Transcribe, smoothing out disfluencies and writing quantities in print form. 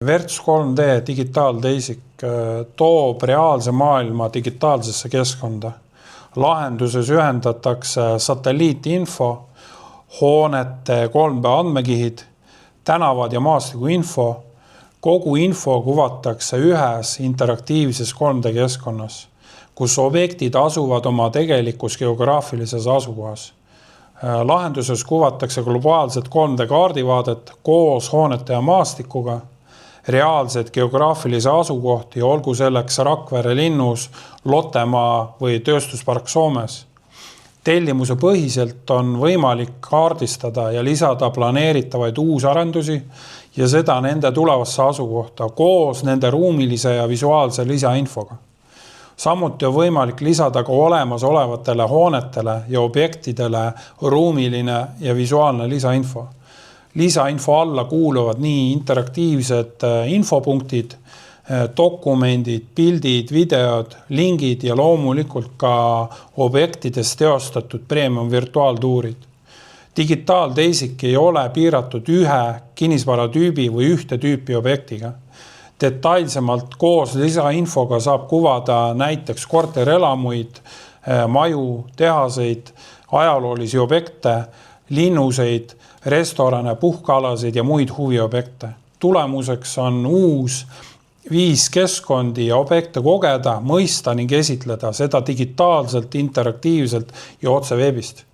Verts 3D digitaalteisik toob reaalse maailma digitaalsesse keskkonda. Lahenduses ühendatakse satelliitinfo, hoonete 3D andmekihid, tänavad ja maastiku info. Kogu info kuvatakse ühes interaktiivses 3D keskkonnas, kus objektid asuvad oma tegelikus geograafilises asukohas. Lahenduses kuvatakse globaalset 3D kaardivaadet koos hoonete ja maastikuga, reaalsed geograafilise asukohti, olgu selleks Rakvere linnus, Lottemaa või tööstuspark Soomes. Tellimuse põhiselt on võimalik kaardistada ja lisada planeeritavaid uusarendusi ja seda nende tulevasse asukohta koos nende ruumilise ja visuaalse lisainfoga. Samuti on võimalik lisada ka olemasolevatele hoonetele ja objektidele ruumiline ja visuaalne lisainfo. Lisainfo alla kuuluvad nii interaktiivsed infopunktid, dokumendid, pildid, videod, lingid ja loomulikult ka objektides teostatud premium virtuaaltuurid. Digitaalteisik ei ole piiratud ühe kinnisvaratüübi või ühte tüüpi objektiga. Detailsemalt koos lisainfoga saab kuvada näiteks korterelamuid, maju, tehaseid, ajaloolisi objekte, linnuseid, restorane, puhkealasid ja muid huviobjekte. Tulemuseks on uus viis keskkondi ja objekte kogeda, mõista ning esitleda seda digitaalselt, interaktiivselt ja otse veebist.